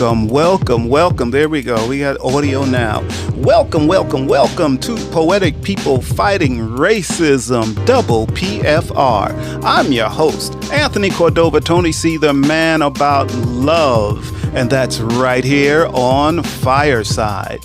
welcome. There we go. We got audio now. Welcome to Poetic People Fighting Racism, Double PFR. I'm your host, Anthony Cordova, Tony C., the man about love. And that's right here on Fireside.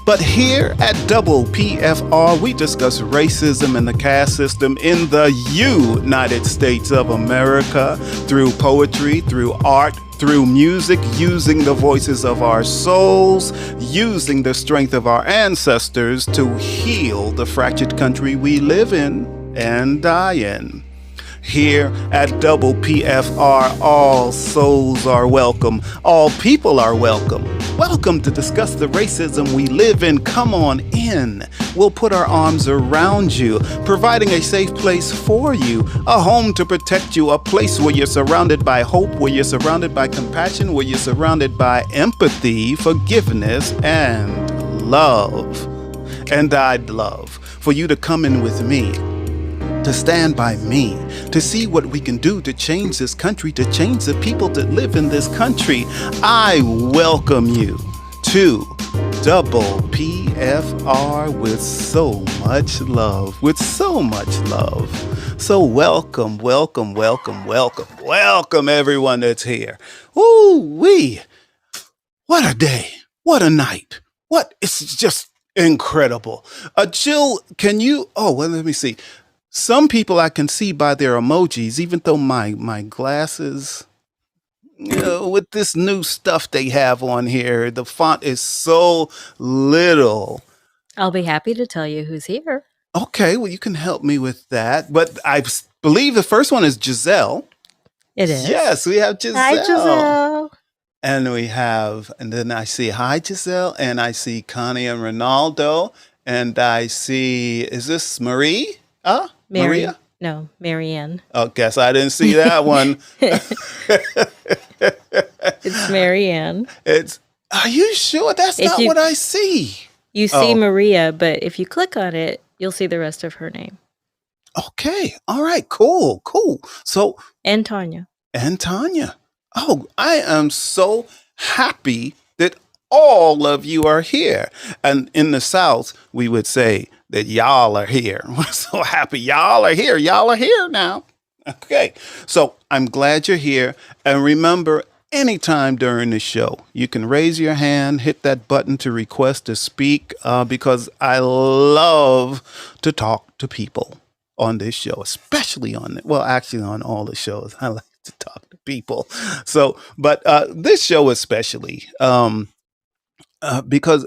But here at Double PFR, we discuss racism and the caste system in the United States of America through poetry, through art, through music, using the voices of our souls, using the strength of our ancestors to heal the fractured country we live in and die in. Here at Double PFR, all souls are welcome. All people are welcome. Welcome to discuss the racism we live in. Come on in. We'll put our arms around you, providing a safe place for you, a home to protect you, a place where you're surrounded by hope, where you're surrounded by compassion, where you're surrounded by empathy, forgiveness, and love. And I'd love for you to come in with me, to stand by me, to see what we can do to change this country, to change the people that live in this country. I welcome you to Double PFR with so much love, So welcome everyone that's here. Ooh-wee. What a day. What a night. It's just incredible. Jill, can you, let me see. Some people I can see by their emojis, even though my glasses, with this new stuff they have on here, the font is so little. I'll be happy to tell you who's here. Okay, well, you can help me with that. But I believe the first one is Giselle. It is. Yes, we have Giselle. Hi, Giselle. And then I see, hi, Giselle. And I see Connie and Ronaldo. And I see, is this Marie? Maria? No, Marianne. Oh, guess I didn't see that one. It's Marianne. Are you sure? That's not what I see. You see Maria, but if you click on it, you'll see the rest of her name. Okay. All right. Cool. So. And Tanya. Oh, I am so happy that all of you are here. And in the South, we would say that y'all are here. We're so happy y'all are here. Y'all are here now. Okay. So I'm glad you're here. And remember, anytime during the show, you can raise your hand, hit that button to request to speak, because I love to talk to people on this show, especially on all the shows. I like to talk to people. So, but this show especially, because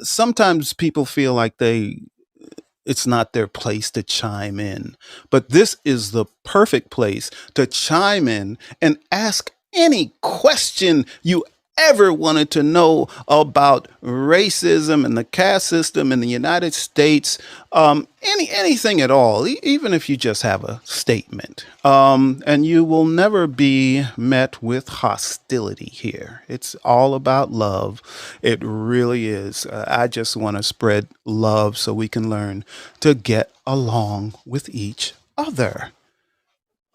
sometimes people feel like it's not their place to chime in. But this is the perfect place to chime in and ask any question you ever wanted to know about racism and the caste system in the United States. Anything at all, even if you just have a statement. And you will never be met with hostility here. It's all about love. It really is. I just want to spread love so we can learn to get along with each other.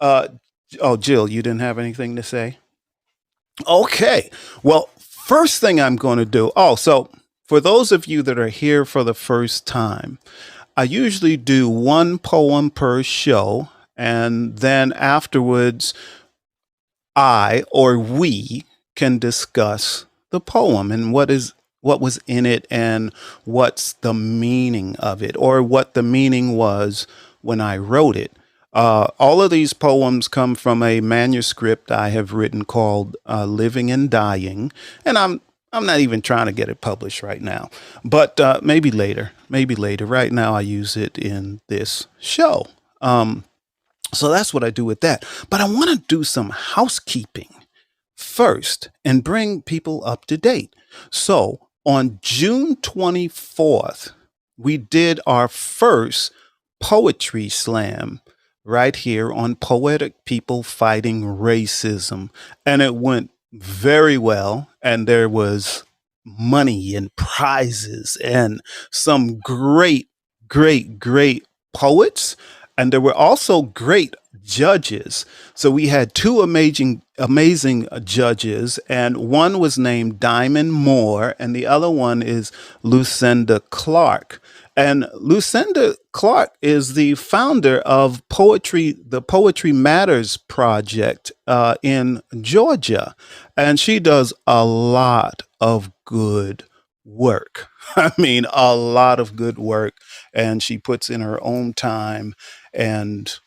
Jill, you didn't have anything to say? Okay. Well, first thing I'm going to do. So for those of you that are here for the first time, I usually do one poem per show. And then afterwards, I or we can discuss the poem and what was in it and what's the meaning of it, or what the meaning was when I wrote it. All of these poems come from a manuscript I have written called Living and Dying. And I'm not even trying to get it published right now, but maybe later. Right now I use it in this show. So that's what I do with that. But I want to do some housekeeping first and bring people up to date. So on June 24th, we did our first poetry slam right here on Poetic People Fighting Racism. And it went very well. And there was money and prizes and some great poets. And there were also great judges. So we had two amazing judges, and one was named Diamond Moore, and the other one is Lucinda Clark. And Lucinda Clark is the founder of the Poetry Matters Project in Georgia, and she does a lot of good work. I mean, a lot of good work, and she puts in her own time, and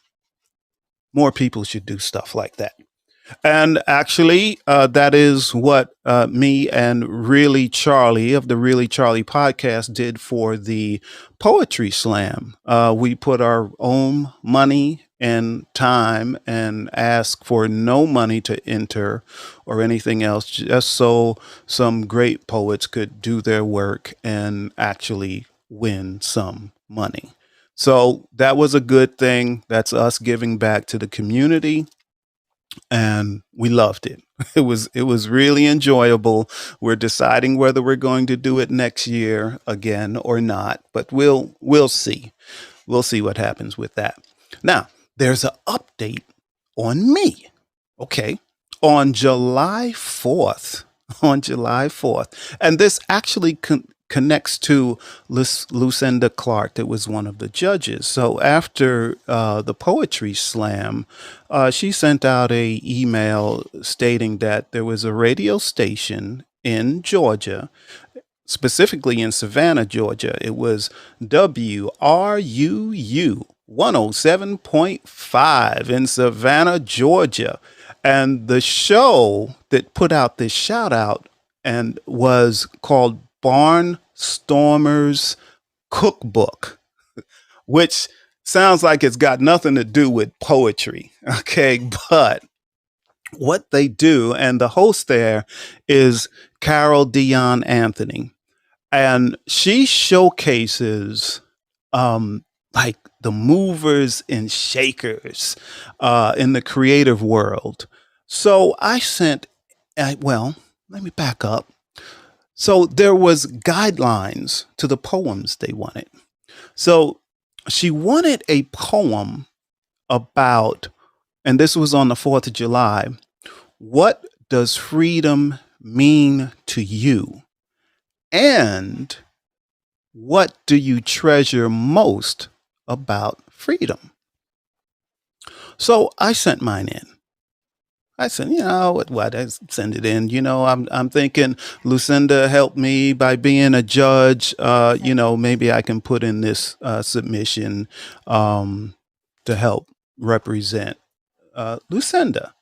more people should do stuff like that. And actually, that is what me and Really Charlie of the Really Charlie podcast did for the Poetry Slam. We put our own money and time and asked for no money to enter or anything else, just so some great poets could do their work and actually win some money. So that was a good thing. That's us giving back to the community, and we loved it. It was really enjoyable. We're deciding whether we're going to do it next year again or not, but we'll see. We'll see what happens with that. Now, there's an update on me. Okay. On July 4th, on July 4th, and this actually connects to Lucinda Clark, that was one of the judges. So after the Poetry Slam, she sent out a email stating that there was a radio station in Georgia, specifically in Savannah, Georgia. It was WRUU 107.5 in Savannah, Georgia. And the show that put out this shout out and was called Barnstormers Cookbook, which sounds like it's got nothing to do with poetry. Okay. But what they do, and the host there is Carol Dion Anthony, and she showcases like the movers and shakers in the creative world. So well, let me back up. So there was guidelines to the poems they wanted. So she wanted a poem about, and this was on the 4th of July, what does freedom mean to you? And what do you treasure most about freedom? So I sent mine in. I said, what? I send it in. I'm thinking Lucinda helped me by being a judge. Maybe I can put in this submission to help represent Lucinda.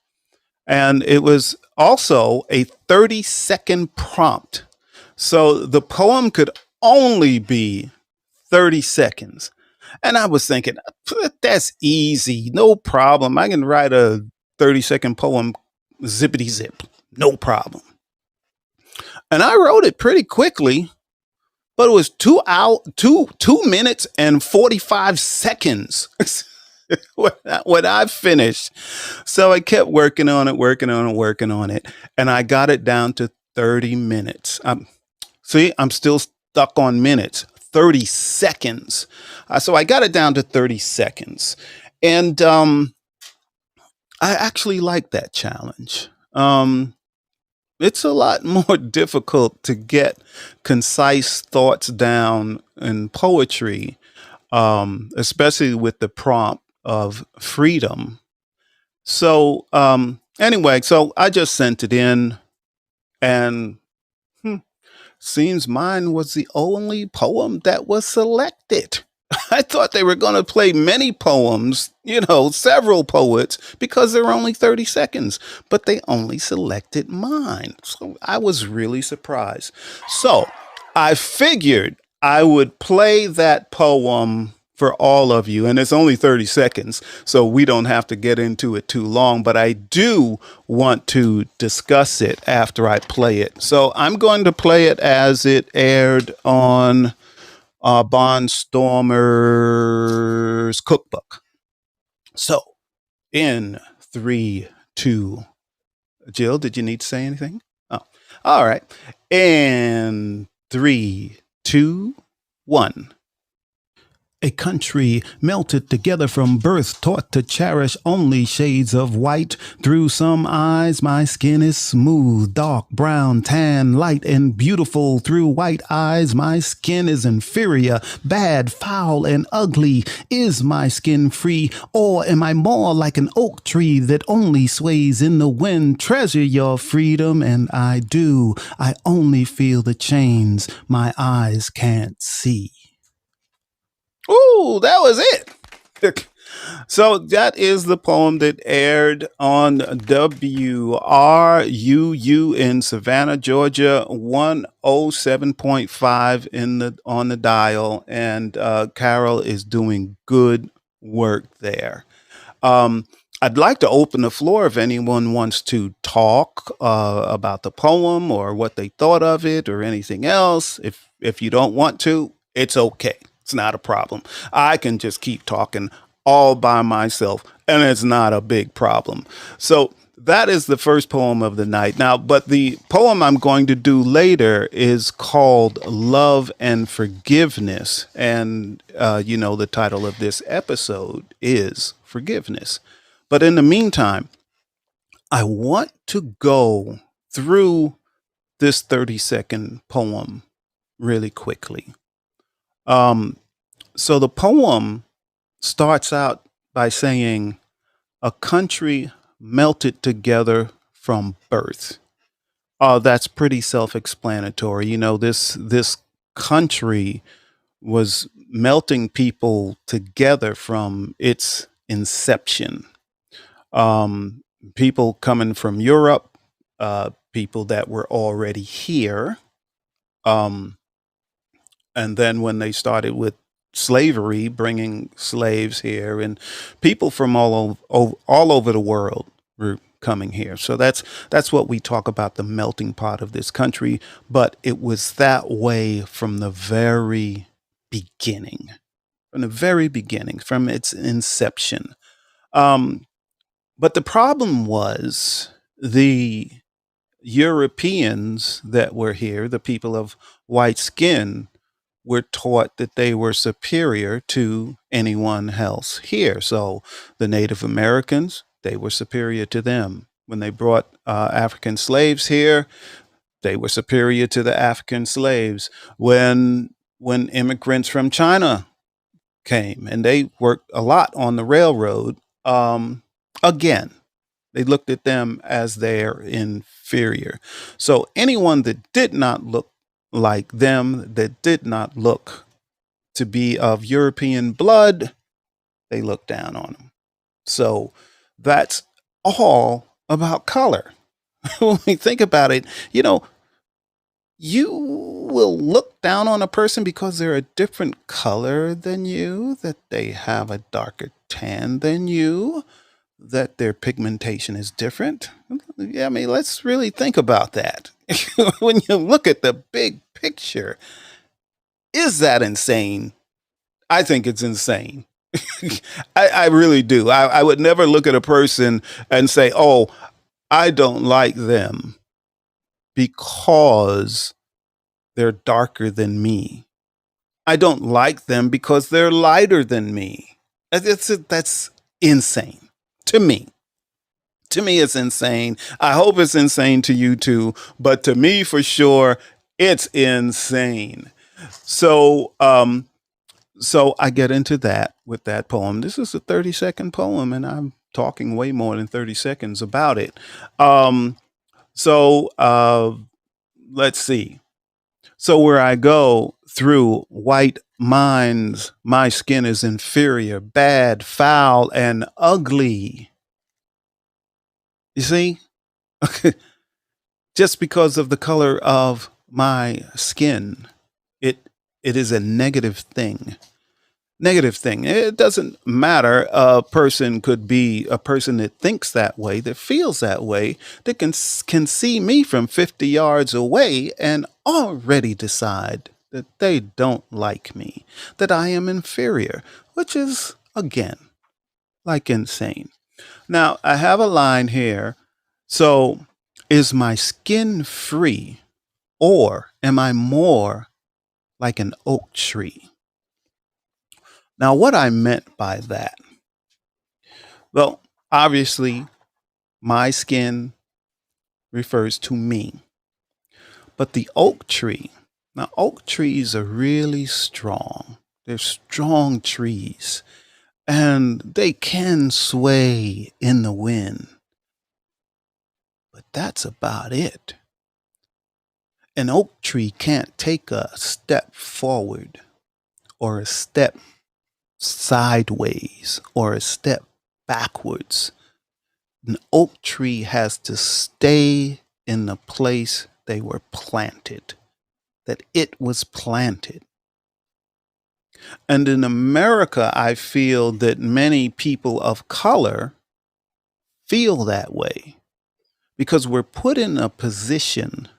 And it was also a 30-second prompt. So the poem could only be 30 seconds. And I was thinking, that's easy. No problem. I can write a 30-second poem, zippity zip. No problem. And I wrote it pretty quickly, but it was 2 minutes and 45 seconds when I finished. So I kept working on it. And I got it down to 30 minutes. I'm still stuck on minutes. 30 seconds. So I got it down to 30 seconds. And I actually like that challenge. It's a lot more difficult to get concise thoughts down in poetry, especially with the prompt of freedom. So anyway, so I just sent it in, and seems mine was the only poem that was selected. I thought they were going to play many poems, several poets, because they're only 30 seconds, but they only selected mine. So I was really surprised. So I figured I would play that poem for all of you, and it's only 30 seconds, so we don't have to get into it too long, but I do want to discuss it after I play it. So I'm going to play it as it aired on Barnstormers Cookbook. So in 3, 2, Jill, did you need to say anything? Oh, all right. In 3, 2, 1. A country melted together from birth, taught to cherish only shades of white. Through some eyes, my skin is smooth, dark, brown, tan, light, and beautiful. Through white eyes, my skin is inferior, bad, foul, and ugly. Is my skin free, or am I more like an oak tree that only sways in the wind? Treasure your freedom, and I do. I only feel the chains my eyes can't see. Ooh, that was it. So that is the poem that aired on WRUU in Savannah, Georgia, 107.5 on the dial, and Carol is doing good work there. I'd like to open the floor if anyone wants to talk about the poem or what they thought of it or anything else. If you don't want to, it's okay. It's not a problem. I can just keep talking all by myself, and it's not a big problem. So that is the first poem of the night. Now, but the poem I'm going to do later is called Love and Forgiveness. And, the title of this episode is Forgiveness. But in the meantime, I want to go through this 30-second poem really quickly. So the poem starts out by saying, a country melted together from birth. That's pretty self-explanatory. This country was melting people together from its inception. People coming from Europe, people that were already here. And then when they started with slavery, bringing slaves here, and people from all over the world were coming here. So that's what we talk about, the melting pot of this country. But it was that way from the very beginning, from its inception. But the problem was the Europeans that were here, the people of white skin, were taught that they were superior to anyone else here. So the Native Americans, they were superior to them. When they brought African slaves here, they were superior to the African slaves. When immigrants from China came, and they worked a lot on the railroad, again, they looked at them as their inferior. So anyone that did not look like them, that did not look to be of European blood, they looked down on them. So that's all about color. When we think about it, you will look down on a person because they're a different color than you, that they have a darker tan than you, that their pigmentation is different. Yeah, I mean, let's really think about that. When you look at the big picture, is that insane? I think it's insane. I really do. I would never look at a person and say, oh, I don't like them because they're darker than me. I don't like them because they're lighter than me. That's insane to me. To me, it's insane. I hope it's insane to you too, but to me, for sure, it's insane. So, so I get into that with that poem. This is a 30-second poem, and I'm talking way more than 30 seconds about it. So let's see. So where I go through white minds, my skin is inferior, bad, foul, and ugly. You see? Just because of the color of my skin, it is a negative thing. Negative thing. It doesn't matter. A person could be a person that thinks that way, that feels that way, that can see me from 50 yards away and already decide that they don't like me, that I am inferior, which is, again, like insane. Now, I have a line here. So, is my skin free, or am I more like an oak tree? Now, what I meant by that, well, obviously, my skin refers to me, but the oak tree, now, oak trees are really strong. They're strong trees, and they can sway in the wind, but that's about it. An oak tree can't take a step forward or a step sideways or a step backwards. An oak tree has to stay in the place they were planted, that it was planted. And in America, I feel that many people of color feel that way because we're put in a position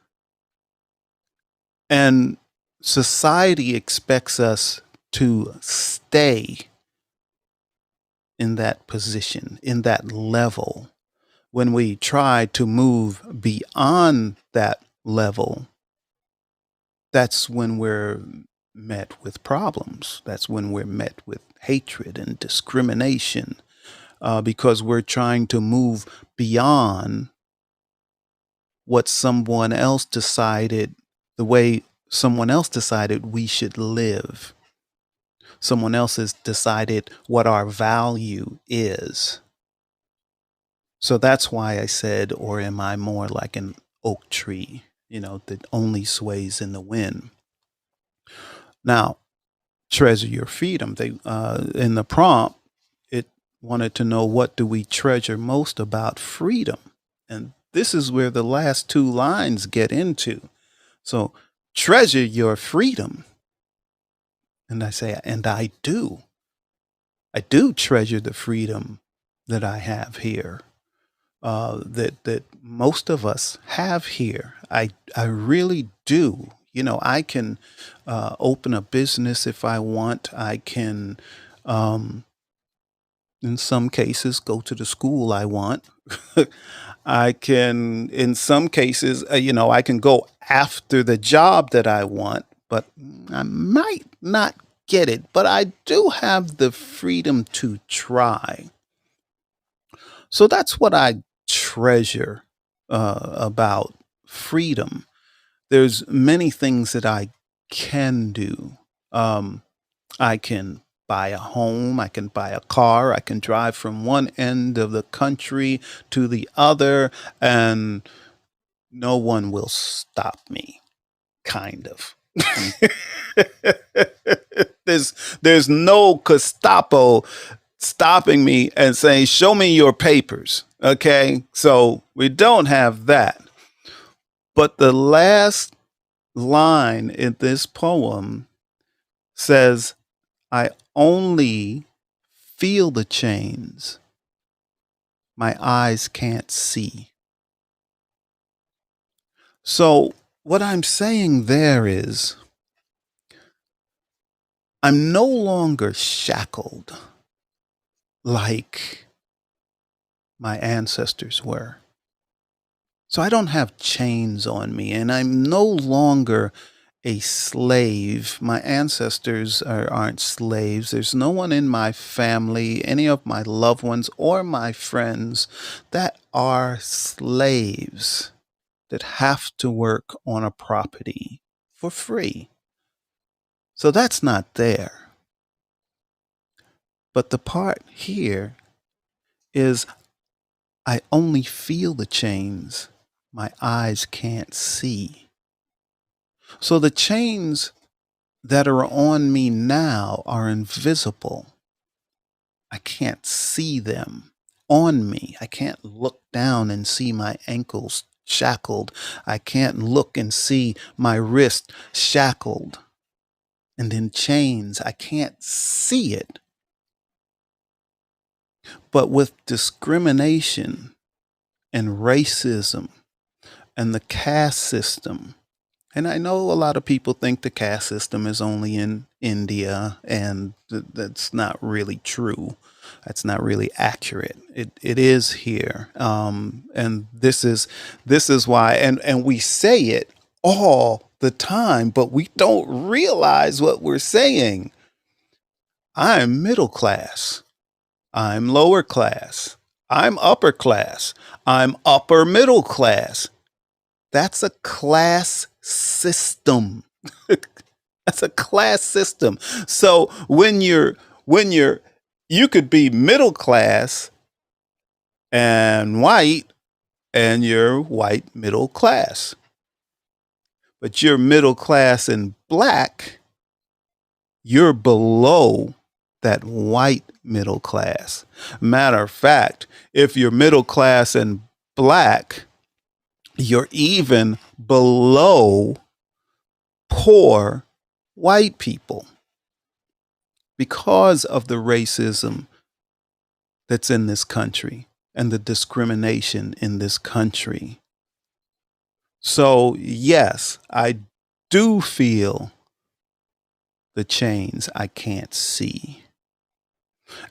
and society expects us to stay in that position, in that level. When we try to move beyond that level, that's when we're met with problems. That's when we're met with hatred and discrimination because we're trying to move beyond what someone else decided, the way someone else decided we should live. Someone else has decided what our value is. So that's why I said, or am I more like an oak tree, that only sways in the wind? Now, treasure your freedom. They in the prompt, it wanted to know, what do we treasure most about freedom? And this is where the last two lines get into. So treasure your freedom. And I say, and I do. I do treasure the freedom that I have here, that most of us have here. I really do. I can open a business if I want. I can, in some cases, go to the school I want. I can, in some cases, I can go after the job that I want, but I might not get it. But I do have the freedom to try. So that's what I treasure about freedom. There's many things that I can do. I can buy a home, I can buy a car, I can drive from one end of the country to the other, and no one will stop me, kind of. there's no Gestapo stopping me and saying, show me your papers. Okay, so we don't have that. But the last line in this poem says, I only feel the chains my eyes can't see. So what I'm saying there is, I'm no longer shackled like my ancestors were. So I don't have chains on me, and I'm no longer a slave. My ancestors aren't slaves. There's no one in my family, any of my loved ones or my friends that are slaves that have to work on a property for free. So that's not there. But the part here is, I only feel the chains my eyes can't see. So the chains that are on me now are invisible. I can't see them on me. I can't look down and see my ankles shackled. I can't look and see my wrist shackled. And in chains, I can't see it. But with discrimination and racism and the caste system, and I know a lot of people think the caste system is only in India, and that's not really true. That's not really accurate. It is here, and this is why. And we say it all the time, but we don't realize what we're saying. I'm middle class. I'm lower class. I'm upper class. I'm upper middle class. That's a class system. That's a class system. So when you're you could be middle class and white and you're white middle class. But you're middle class and black, you're below that white middle class. Matter of fact, if you're middle class and black, you're even below poor white people because of the racism that's in this country and the discrimination in this country. So, yes, I do feel the chains I can't see.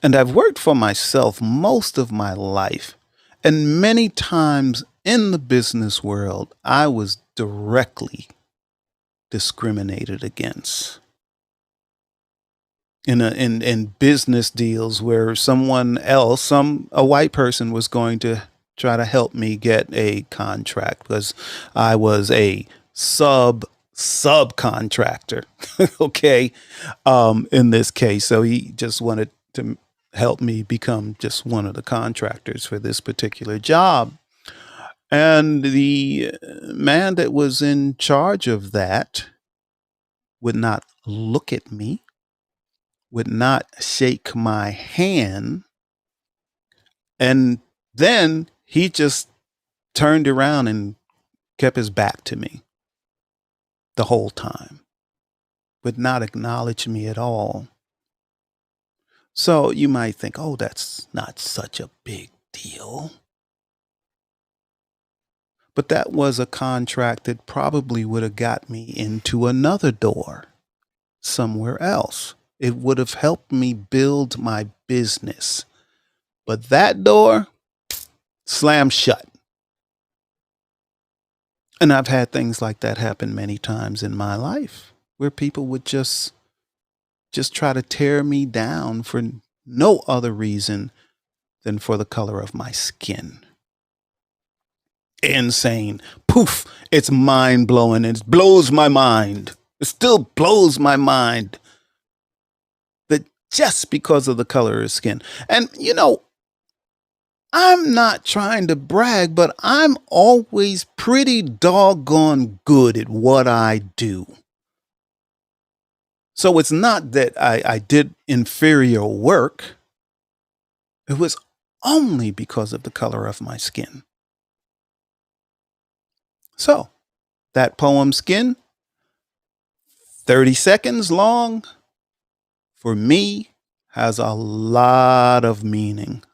And I've worked for myself most of my life. And many times in the business world, I was directly discriminated against. In business deals where someone else, a white person was going to try to help me get a contract because I was a subcontractor. Okay. In this case. So he just wanted to help me become just one of the contractors for this particular job. And the man that was in charge of that would not look at me, would not shake my hand. And then he just turned around and kept his back to me the whole time, would not acknowledge me at all. So you might think, oh, that's not such a big deal. But that was a contract that probably would have got me into another door somewhere else. It would have helped me build my business. But that door slammed shut. And I've had things like that happen many times in my life where people would just try to tear me down for no other reason than for the color of my skin. Insane. Poof. It's mind blowing. It blows my mind. It still blows my mind that just because of the color of his skin. And, I'm not trying to brag, but I'm always pretty doggone good at what I do. So it's not that I did inferior work. It was only because of the color of my skin. So that poem, Skin, 30 seconds long, for me, has a lot of meaning,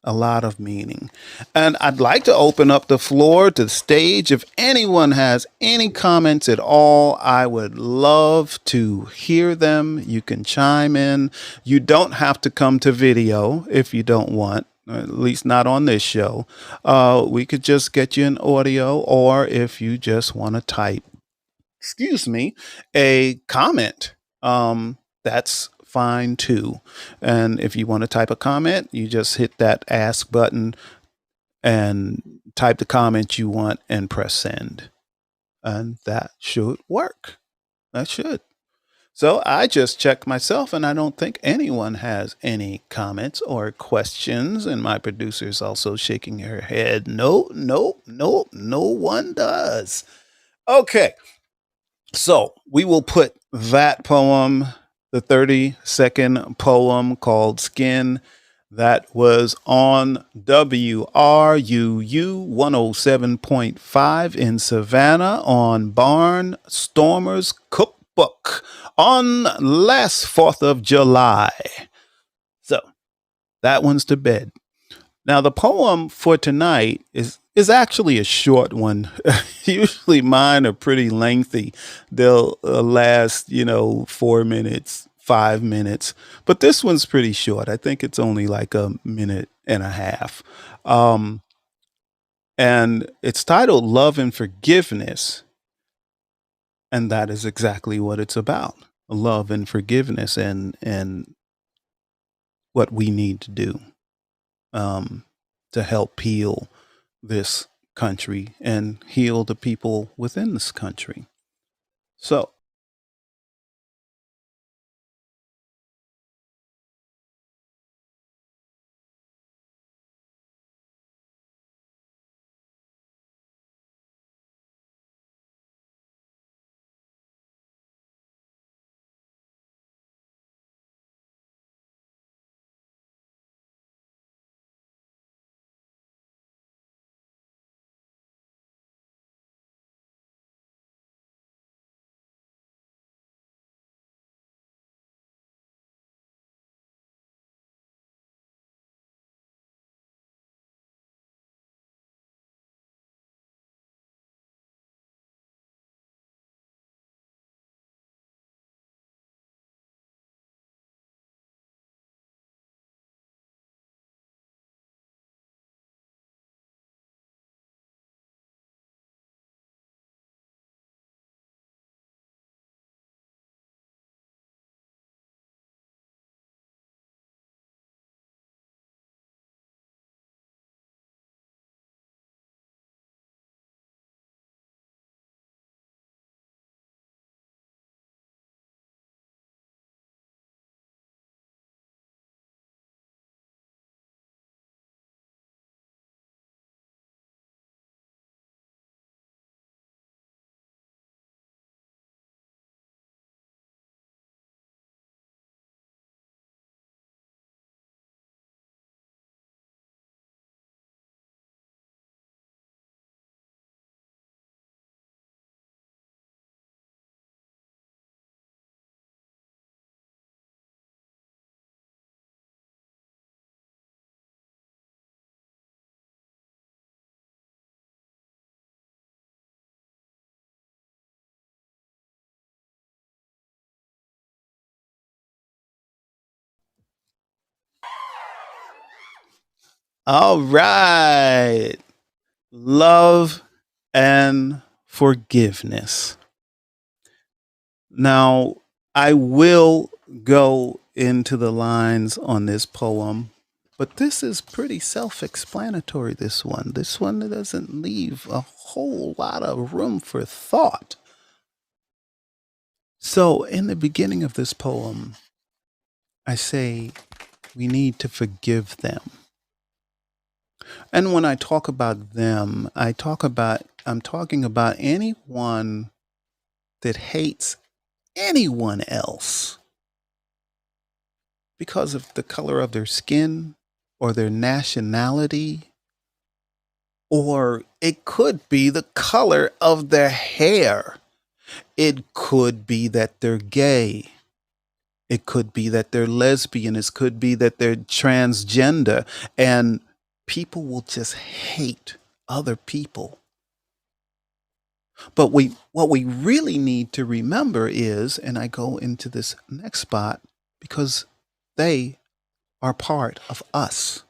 And I'd like to open up the floor to the stage. If anyone has any comments at all, I would love to hear them. You can chime in. You don't have to come to video if you don't want, at least not on this show. We could just get you an audio, or if you just want to type, a comment, that's fine too. And if you want to type a comment, you just hit that ask button and type the comment you want and press send. And that should work. That should. So I just checked myself and I don't think anyone has any comments or questions. And my producer is also shaking her head. No one does. Okay. So we will put that poem, the 30-second poem called Skin, that was on WRUU 107.5 in Savannah on Barnstormers Cookbook on last 4th of July. So that one's to bed. Now the poem for tonight is actually a short one. Usually mine are pretty lengthy. They'll last, 4 minutes, 5 minutes. But this one's pretty short. I think it's only like a minute and a half. And it's titled Love and Forgiveness. And that is exactly what it's about. Love and forgiveness. And what we need to do to help heal this country and heal the people within this country. So, all right. Love and forgiveness. Now, I will go into the lines on this poem, but this is pretty self explanatory. This one doesn't leave a whole lot of room for thought. So, in the beginning of this poem, I say we need to forgive them. And when I talk about them, I'm talking about anyone that hates anyone else because of the color of their skin or their nationality, or it could be the color of their hair. It could be that they're gay. It could be that they're lesbian. It could be that they're transgender. And people will just hate other people. But what we really need to remember is, and I go into this next spot, because they are part of us,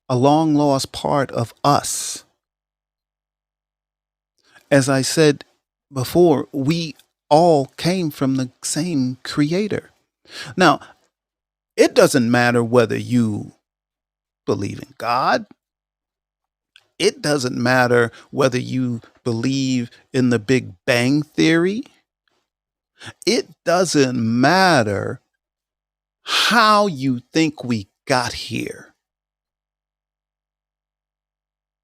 a long lost part of us. As I said before, we all came from the same creator. Now, it doesn't matter whether you believe in God. It doesn't matter whether you believe in the Big Bang Theory. It doesn't matter how you think we got here.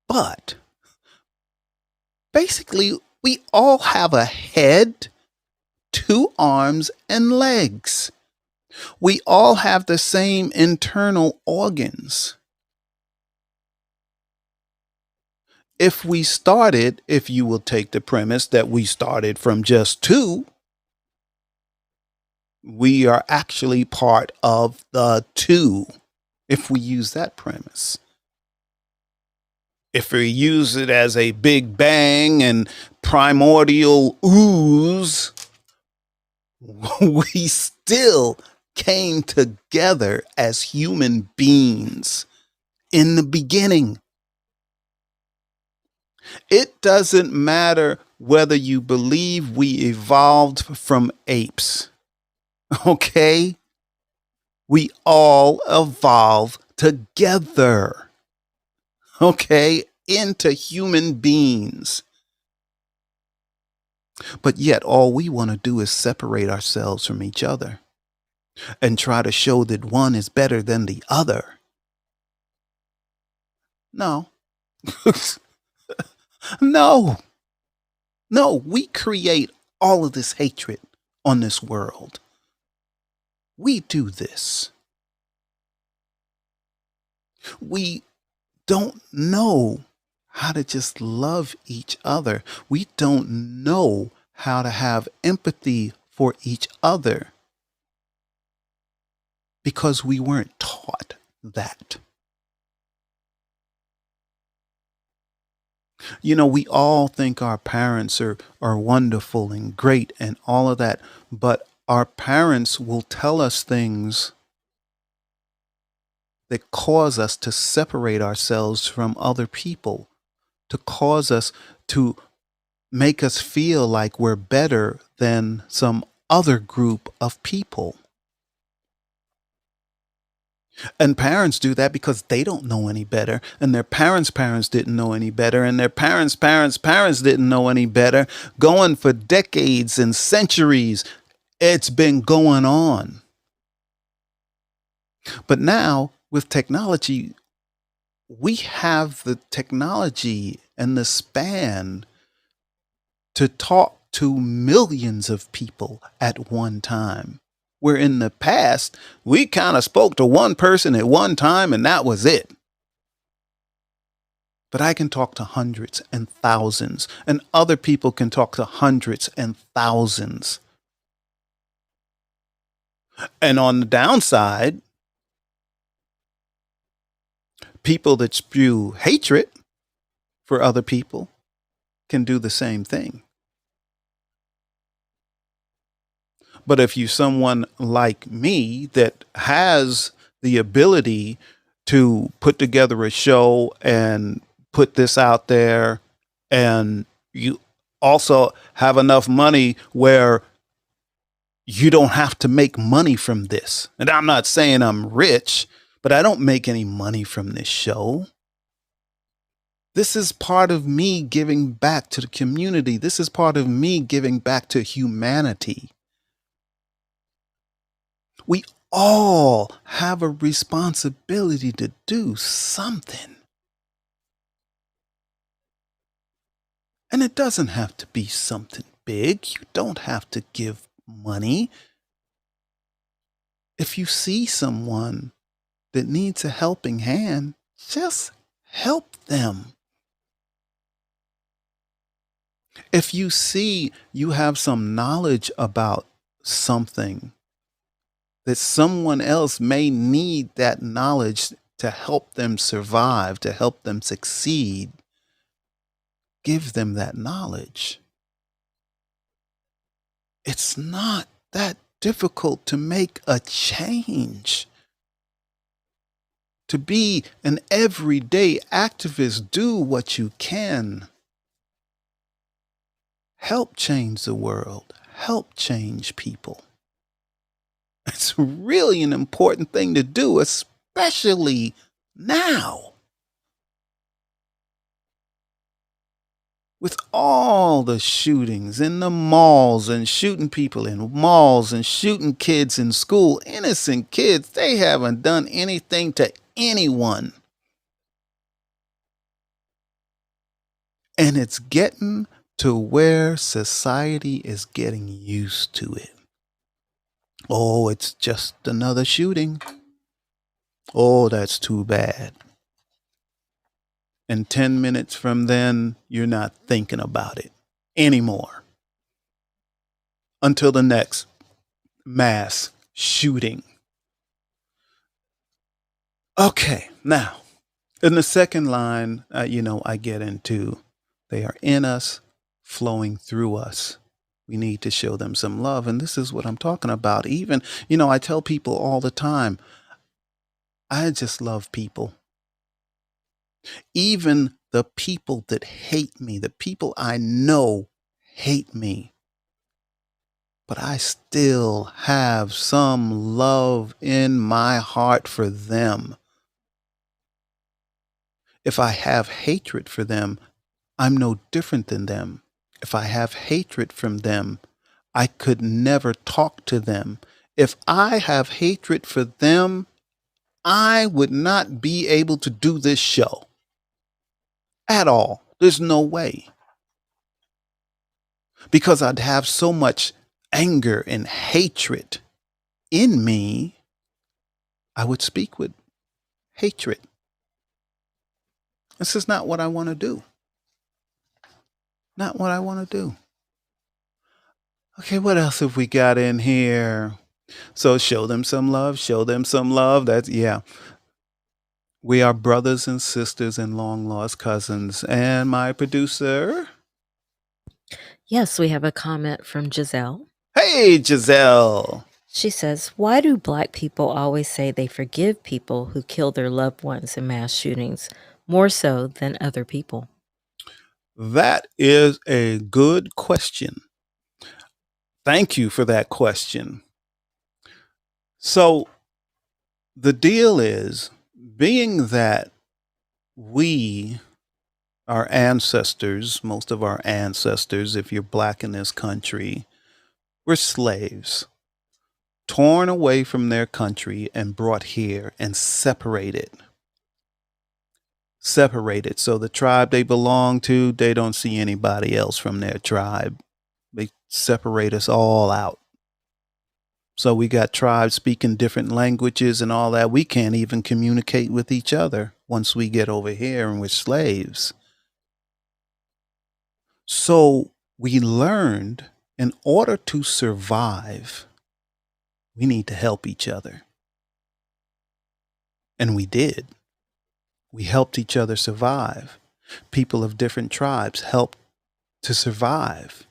But basically, we all have a head, two arms, and legs. We all have the same internal organs. If you will take the premise that we started from just two, we are actually part of the two, if we use that premise. If we use it as a big bang and primordial ooze, we still came together as human beings in the beginning. It doesn't matter whether you believe we evolved from apes. Okay? We all evolve together, okay, into human beings. But yet, all we want to do is separate ourselves from each other and try to show that one is better than the other. No. No. No, we create all of this hatred on this world. We do this. We don't know how to just love each other. We don't know how to have empathy for each other because we weren't taught that. You know, we all think our parents are wonderful and great and all of that, but our parents will tell us things that cause us to separate ourselves from other people, to cause us to make us feel like we're better than some other group of people. And parents do that because they don't know any better, and their parents' parents didn't know any better, and their parents' parents' parents didn't know any better. Going for decades and centuries, it's been going on. But now, with technology, we have the technology and the span to talk to millions of people at one time. Where in the past, we kind of spoke to one person at one time and that was it. But I can talk to hundreds and thousands, and other people can talk to hundreds and thousands. And on the downside, people that spew hatred for other people can do the same thing. But if you're someone like me that has the ability to put together a show and put this out there, and you also have enough money where you don't have to make money from this. And I'm not saying I'm rich, but I don't make any money from this show. This is part of me giving back to the community. This is part of me giving back to humanity. We all have a responsibility to do something. And it doesn't have to be something big. You don't have to give money. If you see someone that needs a helping hand, just help them. If you see you have some knowledge about something, that someone else may need that knowledge to help them survive, to help them succeed, give them that knowledge. It's not that difficult to make a change. To be an everyday activist, do what you can. Help change the world. Help change people. It's really an important thing to do, especially now. With all the shootings in the malls and shooting people in malls and shooting kids in school, innocent kids, they haven't done anything to anyone. And it's getting to where society is getting used to it. Oh, it's just another shooting. Oh, that's too bad. And 10 minutes from then, you're not thinking about it anymore. Until the next mass shooting. Okay, now, in the second line, I get into, they are in us, flowing through us. We need to show them some love. And this is what I'm talking about. Even, I tell people all the time, I just love people. Even the people that hate me, the people I know hate me. but I still have some love in my heart for them. If I have hatred for them, I'm no different than them. If I have hatred from them, I could never talk to them. If I have hatred for them, I would not be able to do this show at all. There's no way. Because I'd have so much anger and hatred in me, I would speak with hatred. This is not what I want to do. Not what I want to do. Okay, what else have we got in here? So show them some love, show them some love. That's, yeah. We are brothers and sisters and long lost cousins. And my producer. Yes, we have a comment from Giselle. Hey, Giselle. She says, "Why do Black people always say they forgive people who kill their loved ones in mass shootings more so than other people?" That is a good question. Thank you for that question. So the deal is, being that our ancestors, most of our ancestors, if you're Black in this country, were slaves, torn away from their country and brought here and separated. So the tribe they belong to, they don't see anybody else from their tribe. They separate us all out. So we got tribes speaking different languages and all that. We can't even communicate with each other once we get over here and we're slaves. So we learned, in order to survive, we need to help each other. And we did. We helped each other survive. People of different tribes helped to survive.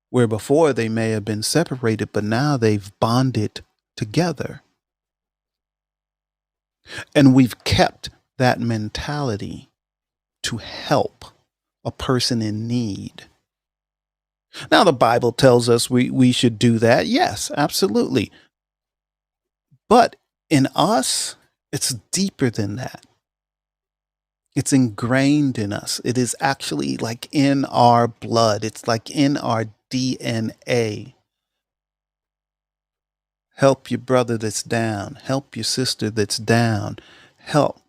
Where before they may have been separated, but now they've bonded together. And we've kept that mentality to help a person in need. Now, the Bible tells us we should do that. Yes, absolutely. But in us, it's deeper than that. It's ingrained in us. It is actually like in our blood. It's like in our DNA. Help your brother that's down. Help your sister that's down. Help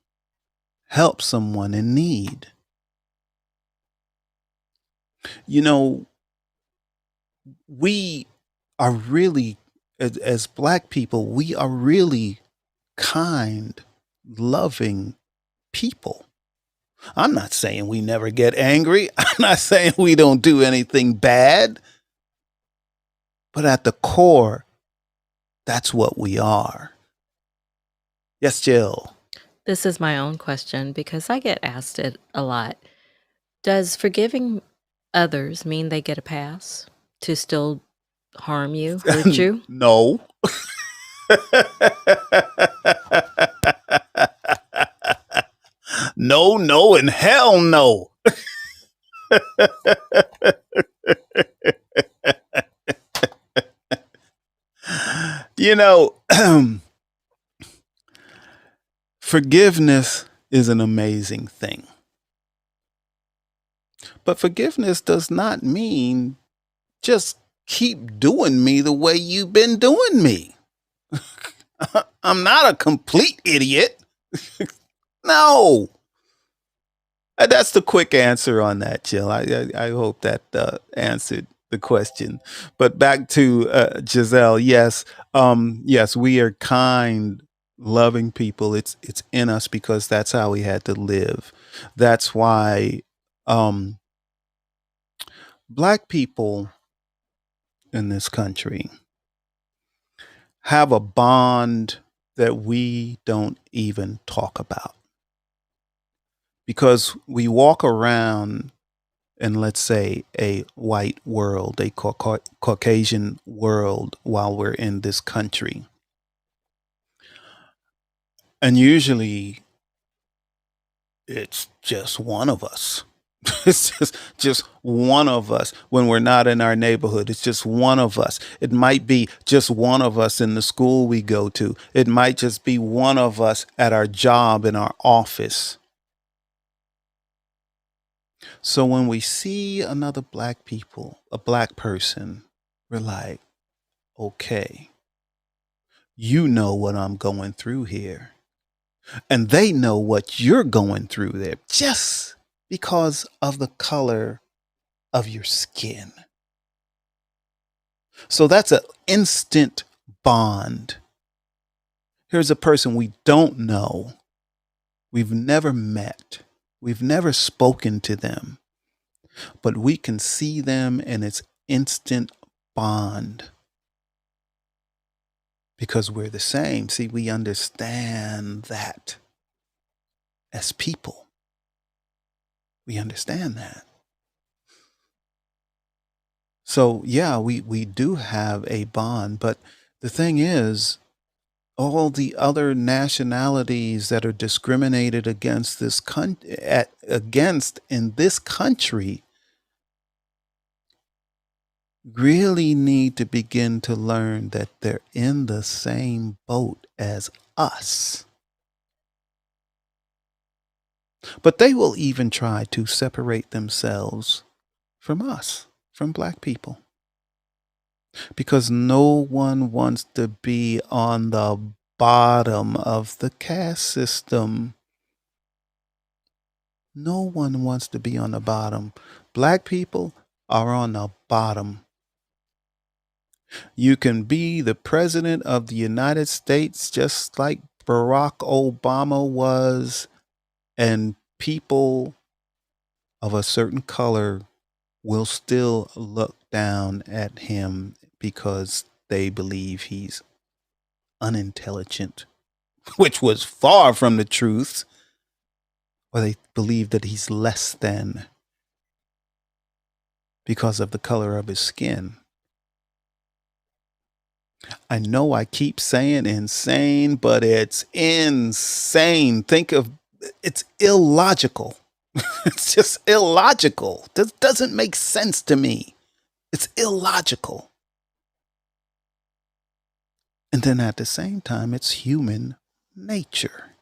someone in need. You know, we are really, as Black people, we are really kind, loving people. I'm not saying we never get angry. I'm not saying we don't do anything bad. But at the core, that's what we are. Yes, Jill. This is my own question because I get asked it a lot. Does forgiving others mean they get a pass to still harm you, hurt you? No. No, and hell no. You know, forgiveness is an amazing thing. But forgiveness does not mean just keep doing me the way you've been doing me. I'm not a complete idiot. No. That's the quick answer on that, Jill. I hope that answered the question. But back to Giselle. Yes, yes, we are kind, loving people. It's in us because that's how we had to live. That's why Black people in this country have a bond that we don't even talk about. Because we walk around in, let's say, a white world, a Caucasian world while we're in this country. And usually it's just one of us. It's just one of us when we're not in our neighborhood. It's just one of us. It might be just one of us in the school we go to. It might just be one of us at our job, in our office. So when we see another a black person, we're like, okay, you know what I'm going through here. And they know what you're going through there just because of the color of your skin. So that's an instant bond. Here's a person we don't know, we've never met, we've never spoken to them, but we can see them and it's instant bond because we're the same. See, we understand that as people. We understand that. So, yeah, we do have a bond, but the thing is, all the other nationalities that are discriminated against against in this country really need to begin to learn that they're in the same boat as us. But they will even try to separate themselves from us, from black people, because no one wants to be on the bottom of the caste system. No one wants to be on the bottom. Black people are on the bottom. You can be the president of the United States just like Barack Obama was, and people of a certain color will still look down at him because they believe he's unintelligent, which was far from the truth, or they believe that he's less than because of the color of his skin. I know I keep saying insane, but it's insane. It's illogical. It's just illogical. This doesn't make sense to me. It's illogical. And then at the same time, it's human nature,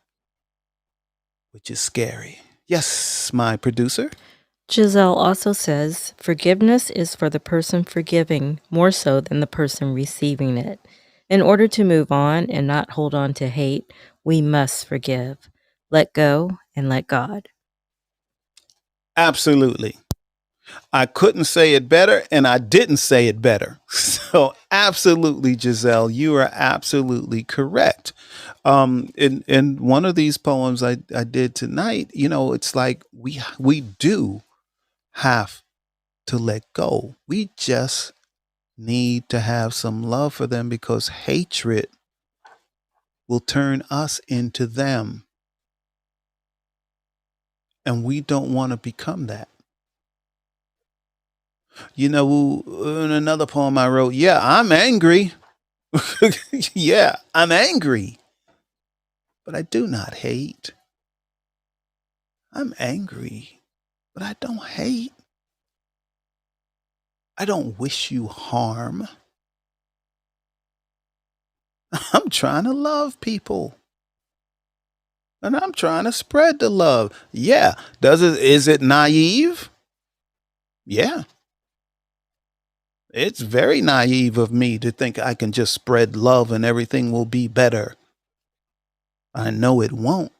which is scary. Yes, my producer. Giselle also says forgiveness is for the person forgiving more so than the person receiving it. In order to move on and not hold on to hate, we must forgive, let go, and let God. Absolutely. I couldn't say it better, and I didn't say it better. So, absolutely, Giselle, you are absolutely correct. In one of these poems I did tonight, it's like we do have to let go. We just need to have some love for them because hatred will turn us into them. And we don't want to become that. In another poem I wrote, yeah, I'm angry. Yeah, I'm angry. But I do not hate. I'm angry, but I don't hate. I don't wish you harm. I'm trying to love people. And I'm trying to spread the love. Yeah. Is it naive? Yeah. It's very naive of me to think I can just spread love and everything will be better. I know it won't.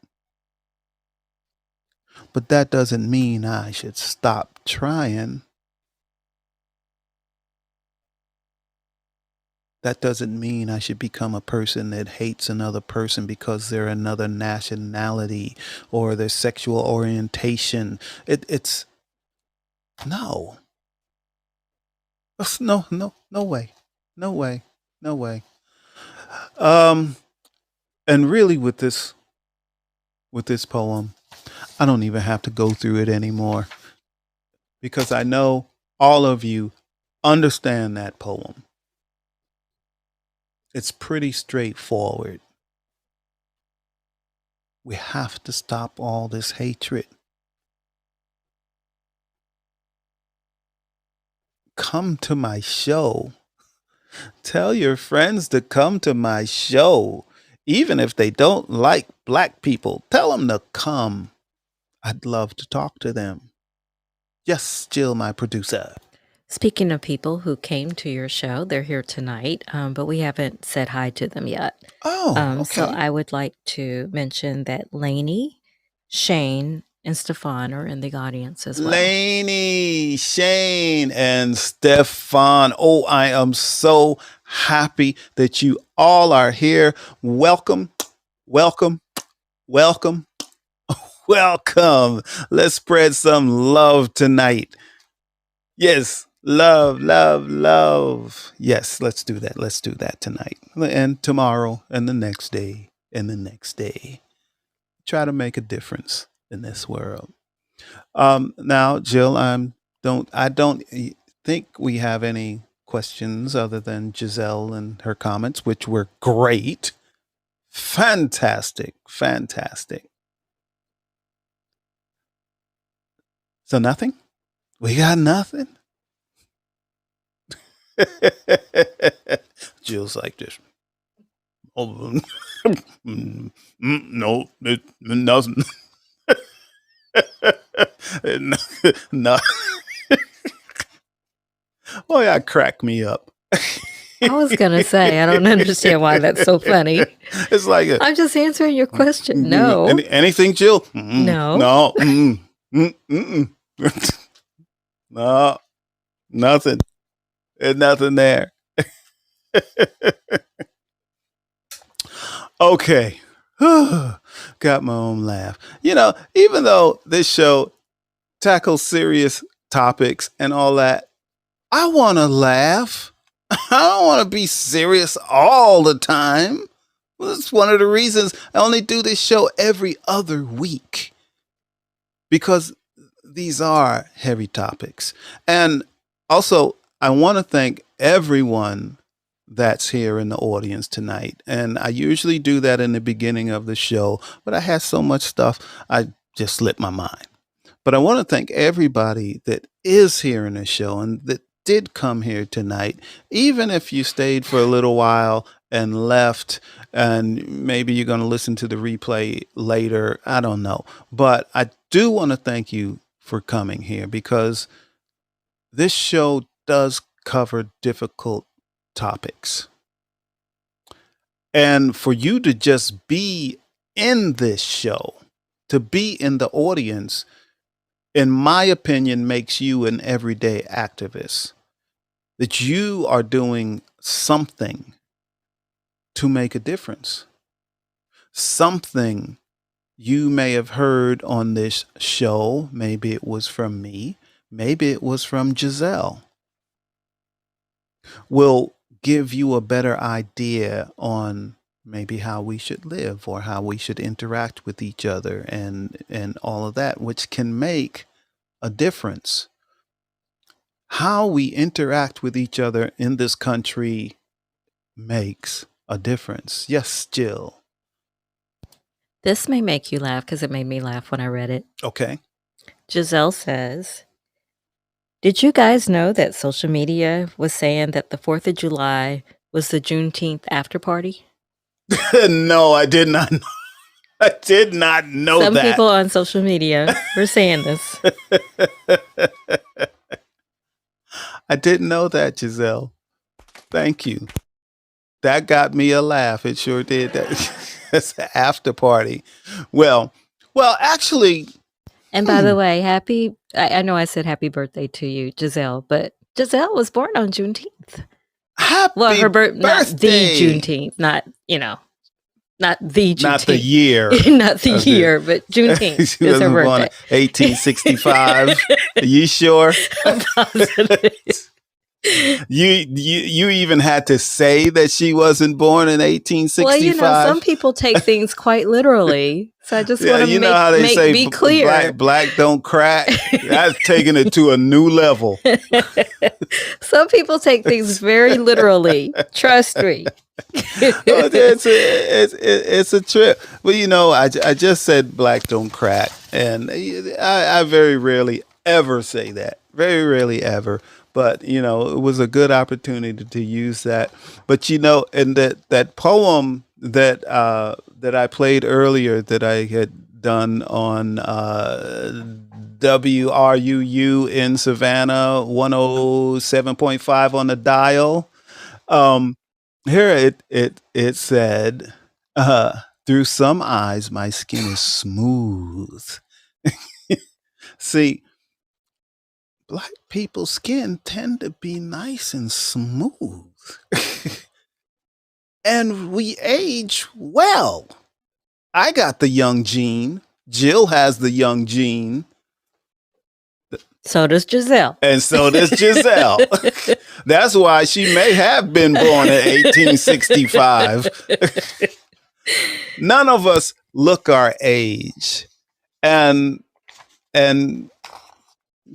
But that doesn't mean I should stop trying. That doesn't mean I should become a person that hates another person because they're another nationality or their sexual orientation. It's no. No way. No way. No way. Um, and really with this poem, I don't even have to go through it anymore because I know all of you understand that poem. It's pretty straightforward. We have to stop all this hatred. come to my show. Tell your friends to come to my show. Even if they don't like black people, tell them to come. I'd love to talk to them. Yes, Jill, my producer. Speaking of people who came to your show, they're here tonight, but we haven't said hi to them yet. Oh, So okay. I would like to mention that Lainey, Shane, and Stefan are in the audience as well. Lainey, Shane, and Stefan. Oh, I am so happy that you all are here. Welcome, welcome, welcome, welcome. Let's spread some love tonight. Yes, love, love, love. Yes, let's do that. Let's do that tonight and tomorrow and the next day and the next day. Try to make a difference in this world. Now, Jill, I don't think we have any questions other than Giselle and her comments, which were great. Fantastic, fantastic. So nothing? We got nothing? Jill's like this. Oh, no, nothing. No. Boy, that cracked me up. I was going to say, I don't understand why that's so funny. It's like I'm just answering your question. No. Anything, Jill? No. No. No. Nothing. There's nothing there. Okay. Got my own laugh. Even though this show tackles serious topics and all that, I want to laugh. I don't want to be serious all the time. Well, that's one of the reasons I only do this show every other week, because these are heavy topics. And also, I want to thank everyone that's here in the audience tonight. And I usually do that in the beginning of the show, but I had so much stuff, I just slipped my mind. But I want to thank everybody that is here in the show and that did come here tonight, even if you stayed for a little while and left, and maybe you're going to listen to the replay later. I don't know. But I do want to thank you for coming here, because this show does cover difficult topics. And for you to just be in this show, to be in the audience, in my opinion, makes you an everyday activist. That you are doing something to make a difference. Something you may have heard on this show. Maybe it was from me. Maybe it was from Giselle. Will give you a better idea on maybe how we should live or how we should interact with each other and all of that, which can make a difference. How we interact with each other in this country makes a difference. Yes, Jill. This may make you laugh because it made me laugh when I read it. Okay. Giselle says, did you guys know that social media was saying that the 4th of July was the Juneteenth after party? No, I did not know. I did not know Some that. Some people on social media were saying this. I didn't know that, Giselle. Thank you. That got me a laugh. It sure did. That's an after party. Well, actually. And by the way, I know I said happy birthday to you, Giselle, but Giselle was born on Juneteenth. Her birthday. Not the Juneteenth, not the Juneteenth. Not the year. Not the year, but Juneteenth is her birthday. 1865. Are you sure? I'm positive. You even had to say that she wasn't born in 1865. Well, some people take things quite literally. So I just want to be clear. Black don't crack. I've taken it to a new level. Some people take things very literally. Trust me. It's a trip. Well, I just said black don't crack, and I very rarely ever say that. Very rarely ever. But it was a good opportunity to use that. But and that poem that I played earlier that I had done on WRUU in Savannah, 107.5 on the dial. Um, Here it said, through some eyes, my skin is smooth. See, black people's skin tend to be nice and smooth. And we age well. I got the young gene. Jill has the young gene. So does Giselle. And so does Giselle. That's why she may have been born in 1865. None of us look our age. And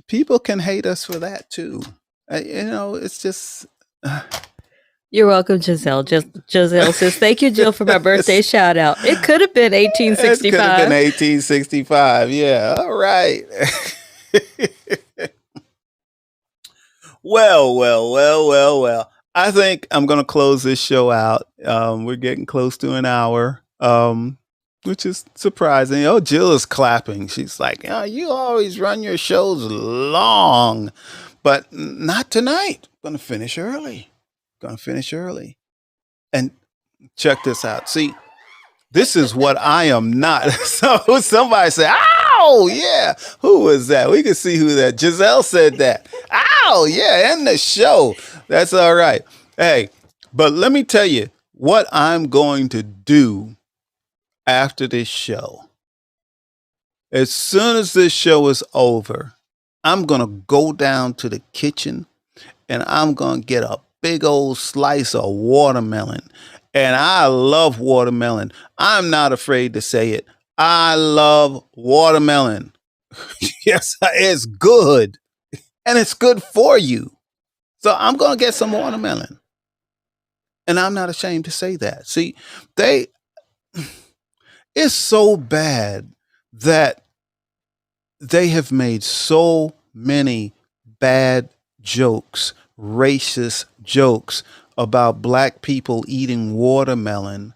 people can hate us for that too. It's just. You're welcome, Giselle. Giselle says, thank you, Jill, for my birthday shout out. It could have been 1865. It could have been 1865. Yeah. All right. Well. I think I'm going to close this show out. We're getting close to an hour, which is surprising. Oh, Jill is clapping. She's like, oh, you always run your shows long, but not tonight. Going to finish early. And check this out. See, this is what I am not. So somebody said, ow, yeah. Who was that? We can see who that. Giselle said that. Ow, yeah, end the show. That's all right. Hey, but let me tell you what I'm going to do after this show. As soon as this show is over, I'm going to go down to the kitchen and I'm going to get a big old slice of watermelon. And I love watermelon. I'm not afraid to say it. I love watermelon. Yes, it's good. And it's good for you. So I'm going to get some watermelon. And I'm not ashamed to say that. See, it's so bad that they have made so many bad jokes, racist jokes about black people eating watermelon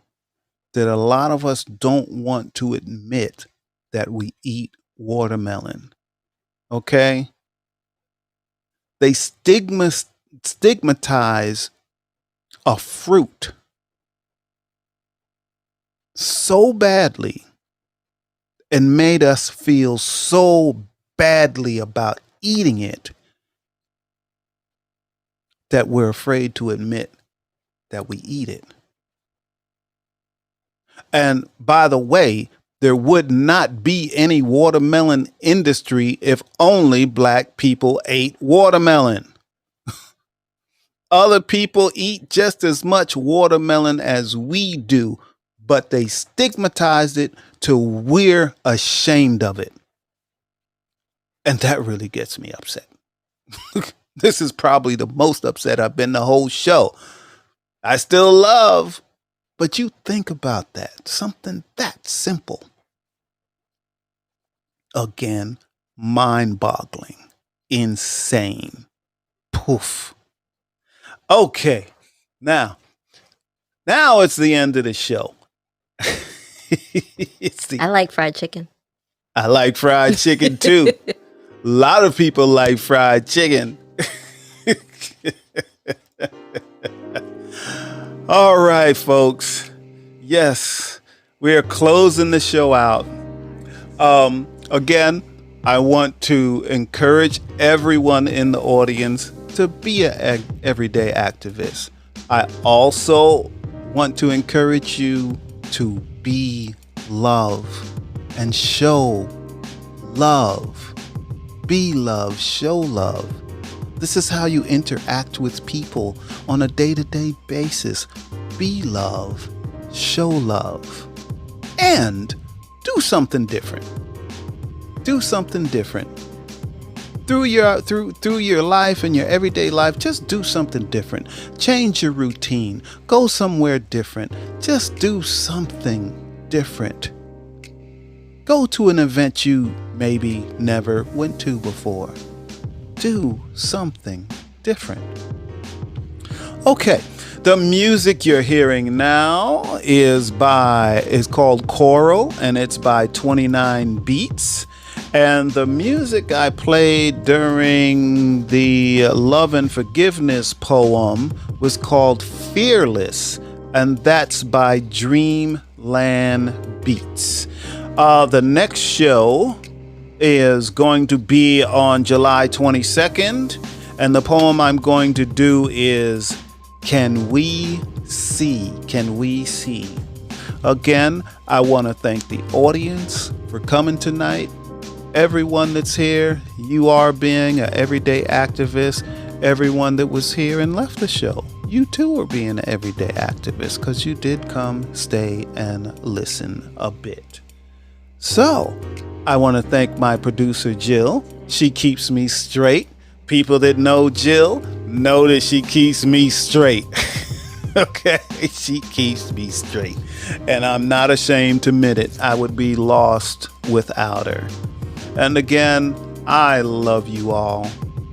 that a lot of us don't want to admit that we eat watermelon. Okay? They stigmatize a fruit so badly and made us feel so badly about eating it that we're afraid to admit that we eat it. And by the way, there would not be any watermelon industry if only black people ate watermelon. Other people eat just as much watermelon as we do, but they stigmatized it to we're ashamed of it. And that really gets me upset. This is probably the most upset I've been the whole show. I still love, but you think about that. Something that simple. Again, mind-boggling, insane. Poof. Okay, now it's the end of the show. I like fried chicken. I like fried chicken too. A lot of people like fried chicken. All right, folks. Yes, we are closing the show out. Again, I want to encourage everyone in the audience to be an everyday activist. I also want to encourage you to be love and show love. Be love, show love. This is how you interact with people on a day-to-day basis. Be love, show love, and do something different. Do something different. Through your life and your everyday life, just do something different. Change your routine. Go somewhere different. Just do something different. Go to an event you maybe never went to before. do something different. Okay, the music you're hearing now is called Choral, and it's by 29 Beats. And the music I played during the Love and Forgiveness poem was called Fearless, and that's by Dreamland Beats. The next show is going to be on July 22nd, and the poem I'm going to do is Can We See? Can We See? Again, I want to thank the audience for coming tonight. Everyone that's here, you are being an everyday activist. Everyone that was here and left the show, you too are being an everyday activist because you did come, stay, and listen a bit. So, I want to thank my producer, Jill. She keeps me straight. People that know Jill know that she keeps me straight. Okay, she keeps me straight. And I'm not ashamed to admit it. I would be lost without her. And again, I love you all.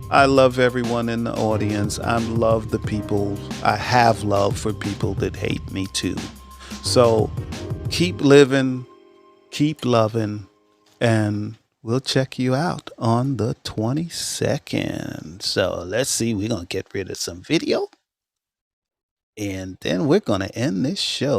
I love everyone in the audience. I love the people. I have love for people that hate me too. So keep living, keep loving, and we'll check you out on the 22nd. So let's see. We're going to get rid of some video. And then we're going to end this show.